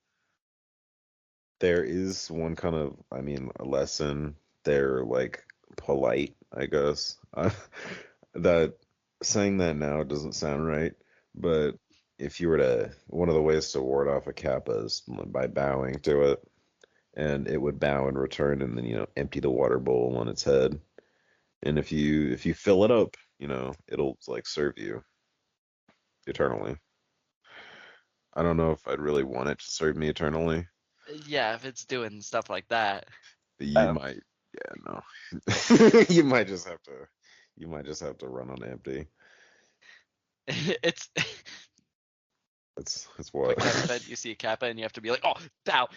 There is one kind of, I mean, a lesson. They're like polite, I guess. That saying that now doesn't sound right, but if you were to, one of the ways to ward off a kappa is by bowing to it, and it would bow in return, and then empty the water bowl on its head. And if you fill it up, it'll like serve you eternally. I don't know if I'd really want it to serve me eternally. Yeah, if it's doing stuff like that. You Um, might, yeah, no. You might just have to run on empty. it's It's what? quick time event. You see a kappa and you have to be like, oh, bow.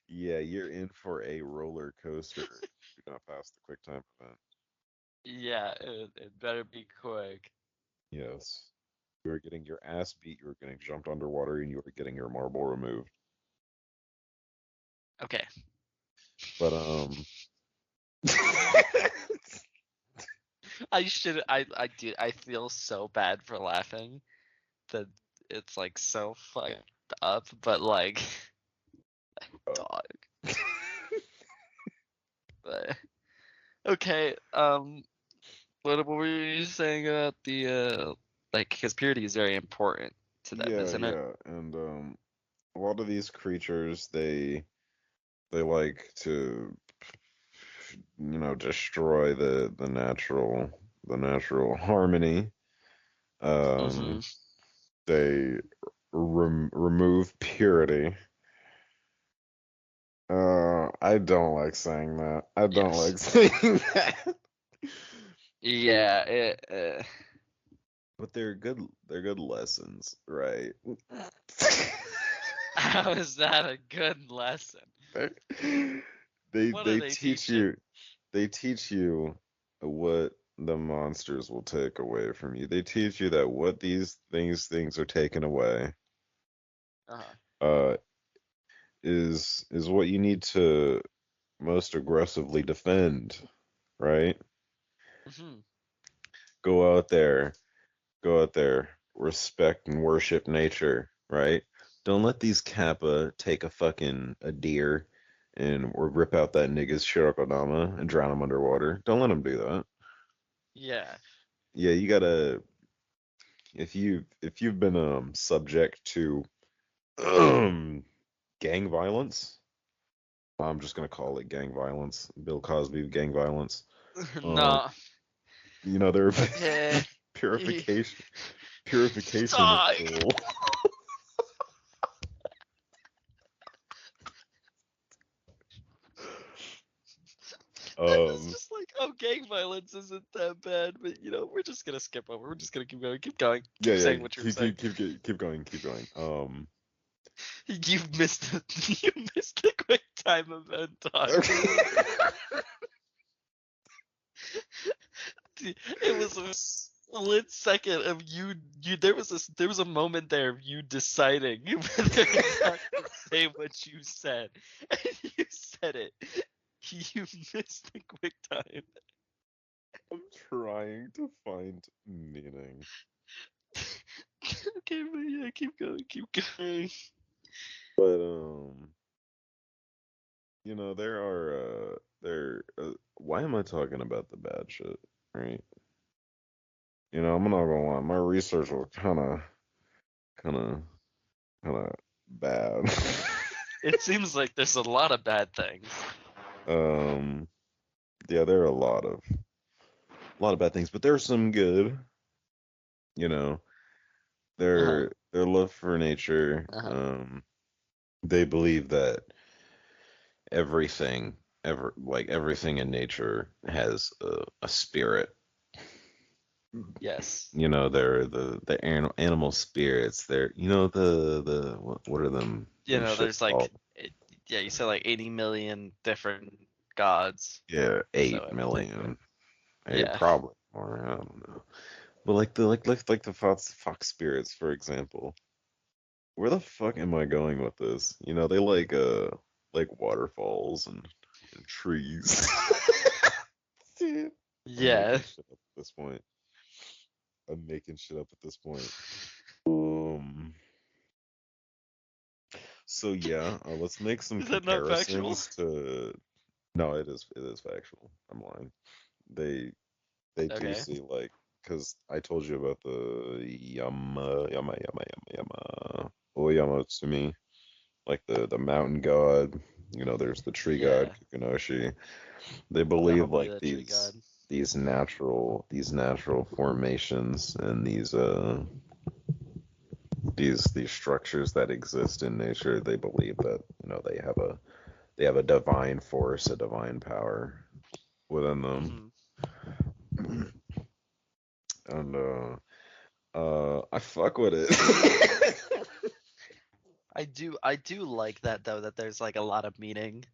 Yeah, you're in for a roller coaster if you do not pass the quick time event. Yeah, it better be quick. Yes. You are getting your ass beat, you are getting jumped underwater, and you are getting your marble removed. Okay. But I do I feel so bad for laughing that it's like so fucked up, but like uh, dog. But okay, what were you saying about the like because purity is very important to them, yeah, isn't it? yeah, and a lot of these creatures they like to destroy the natural harmony. Mm-hmm. Um, they remove purity. I don't like saying that. I don't Yes. like saying that. Yeah. But they're good lessons, right? How is that a good lesson? They What are they they teach teaching? you they teach you what the monsters will take away from you. They teach you that what these things are taken away Uh-huh. uh is what you need to most aggressively defend, right? Mm-hmm. Go out there, go out there, respect and worship nature, right? Don't let these Kappa take a deer and or rip out that nigga's Shirakodama and drown him underwater. Don't let them do that. Yeah. Yeah, you gotta if you've been subject to gang violence, I'm just gonna call it gang violence. Bill Cosby gang violence. Um, No. there Okay. purification purification is Dog. the rule. I was Um, just like, oh, gang violence isn't that bad, but we're just gonna skip over. We're just gonna keep going, keep going, yeah, keep yeah. saying what you're Keep saying. keep keep keep going, keep going. You've missed you missed the quick time event, dog. It was a split second of you there was a moment there of you deciding whether or not to say what you said. And you said it. You missed the quick time. I'm trying to find meaning. Okay, but yeah, keep going, keep going. But why am I talking about the bad shit, right? I'm not gonna lie, my research was kind of, kind of bad. It seems like there's a lot of bad things. um, yeah, there are a lot of bad things, but there's some good. You know, Uh-huh. their love for nature. Uh-huh. They believe that everything, everything in nature has a spirit. Yes. They're the animal spirits. They're the what are them shits There's like called? yeah, you said like 80 million different gods. Yeah, So 8 everything. million. Hey, Yeah. probably more. I don't know. But like the fox spirits, for example. Where the fuck am I going with this? You know, they like waterfalls and trees. Dude, I'm Yeah. making shit up at this point. I'm making shit up at this point. Um, so yeah, let's make some Is that not factual? comparisons to. No, it is factual. I'm lying. They they do Okay. see like because I told you about the Yama Oyama Tsumi, like the mountain god. You know, there's the tree god Yeah. Kukunoshi. They The believe homie, like the tree god. these natural formations and these structures that exist in nature. They believe that they have a divine force, a divine power within them, Hmm. and I fuck with it. I do like that though, that there's like a lot of meaning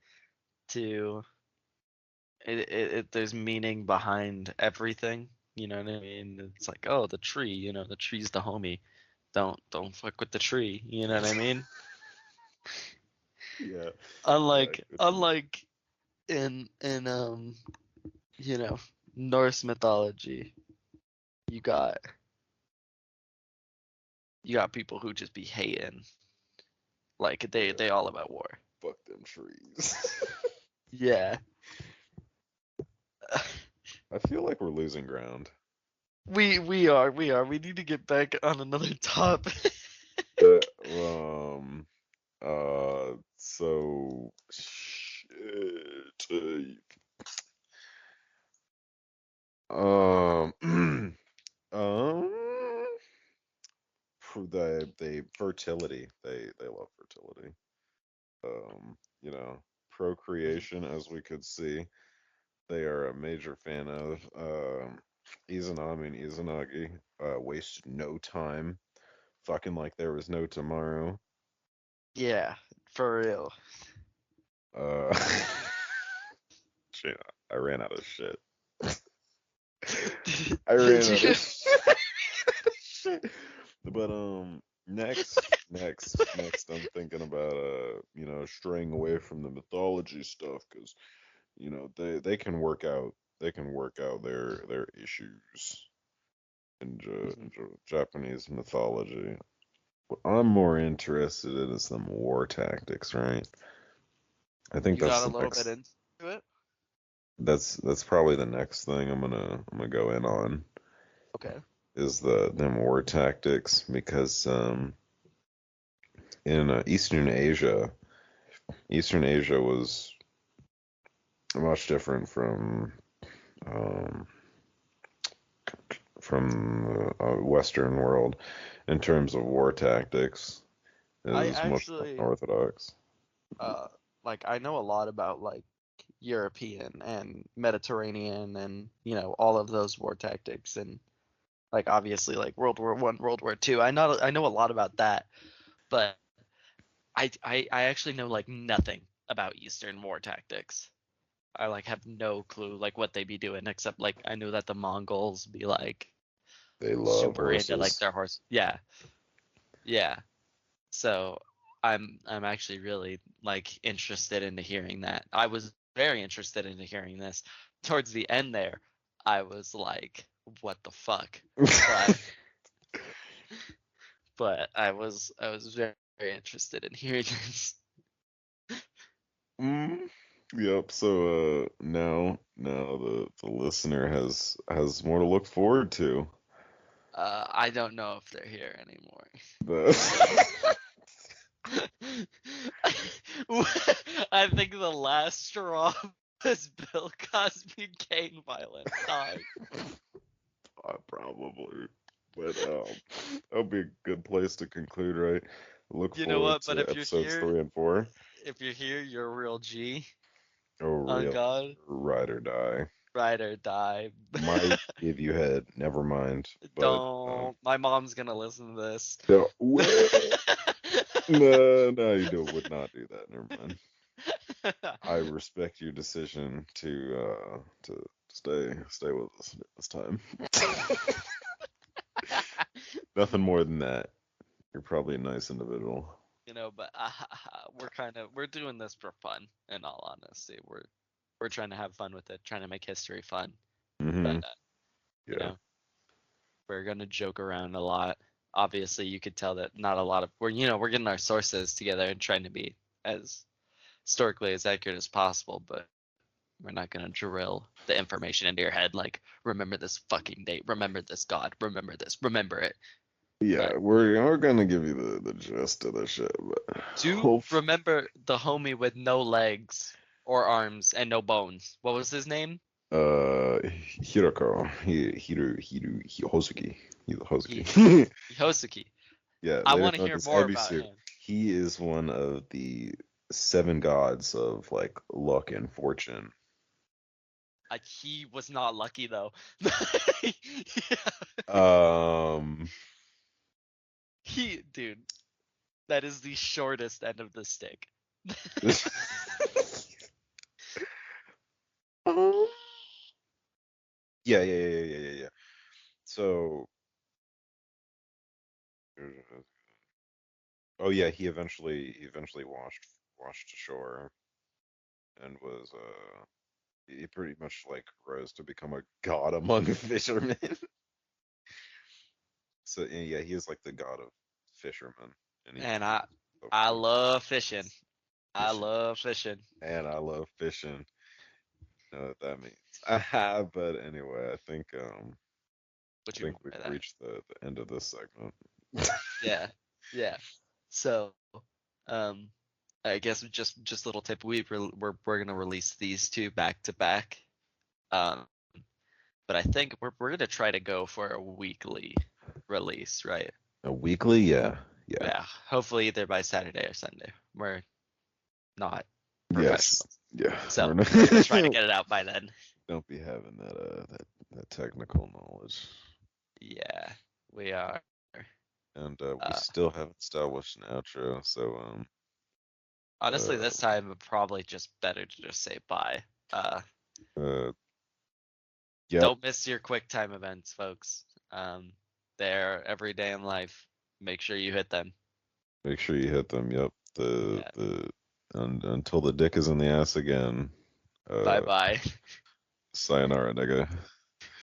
to there's meaning behind everything. You know what I mean? It's like, oh, the tree, the tree's the homie. Don't fuck with the tree. You know what I mean? Yeah, yeah, I Unlike get you. unlike in you know, Norse mythology, you got you got people who just be hating. Like Yeah, they all about war. fuck them trees. Yeah. I feel like we're losing ground. We are. We need to get back on another topic. The so shit. Um, for the fertility. They love fertility. You know, procreation, as we could see, they are a major fan of. Izanami and Izanagi waste no time, fucking like there was no tomorrow. Yeah, for real. Uh, shit, I ran out of shit. I Did ran out you? of shit. But next, I'm thinking about straying away from the mythology stuff because they can work out their issues in Mhm. Japanese mythology. What I'm more interested in is some war tactics, right? I think You got that's a the little bit next. into it? That's probably the next thing I'm gonna go in on Okay. is the war tactics because in Eastern Asia was much different um, from the Western world in terms of war tactics. It I is much more actually unorthodox. uh like I know a lot about like European and Mediterranean and all of those war tactics and like obviously like World War I, World War II. I know a lot about that, but I actually know like nothing about Eastern war tactics. I like have no clue like what they be doing except like I know that the Mongols be like They love super into like horses. their horse. Yeah, yeah. So I'm actually really like interested into hearing that. I was very interested into hearing this. Towards the end there, I was like, what the fuck? But I was very, very interested in hearing this. Mm, yep. So now the listener has more to look forward to. I don't know if they're here anymore. The I think the last straw was Bill Cosby gang violence, dog. probably, but that'll be a good place to conclude, right? Look You know forward what? But to if you're episodes here, 3 and 4. you're a real G Oh, on real God, ride or die. ride or die. Might give you head. Never mind. But Don't. My mom's gonna listen to this. no, what? No, no, would not do that. Never mind. I respect your decision to stay with us this time. Nothing more than that. You're probably a nice individual. But we're doing this for fun. In all honesty, we're trying to have fun with it, trying to make history fun. But Hmm. you Yeah. know, we're gonna joke around a lot. Obviously, you could tell that not a lot of we're getting our sources together and trying to be as historically as accurate as possible, but we're not gonna drill the information into your head like remember this fucking date, remember this god, remember this, remember it. Yeah, But we're gonna give you the gist of the shit, but do hope remember the homie with no legs or arms and no bones. What was his name? Hiroko, Hosuki. He's a He Hosuki. Hosuki. Yeah, I later want to known hear as more about Ebisu. him. He is one of the seven gods of like luck and fortune. He was not lucky though. Um, Dude, that is the shortest end of the stick. Um, yeah. So, oh yeah, he eventually washed ashore and was he pretty much like rose to become a god among fishermen. So yeah, he is like the god of fishermen, and he And controls the I food love fishing. I fishing, love fishing. and I love fishing. You know what that means. But anyway, I What you think mean we've by that? reached the end of this segment. Yeah. Yeah. So, um, I guess just little tip. We're gonna release these two back to back. Um, but I think we're gonna try to go for a weekly release, right? A weekly, yeah, yeah, Yeah. Hopefully either by Saturday or Sunday. We're not yes, professionals, yeah. so We're not, we're gonna try to get it out by then. don't be having that technical knowledge, Yeah, we are. and we Uh, still haven't established an outro. So Honestly, uh, this time probably just better to just say bye. Uh, uh, yep. don't miss your quick time events, folks. They're every day in life. Make sure you hit them. Make sure you hit them. Yep. Yeah. Until the dick is in the ass again. Bye Uh, bye. sayonara, nigga.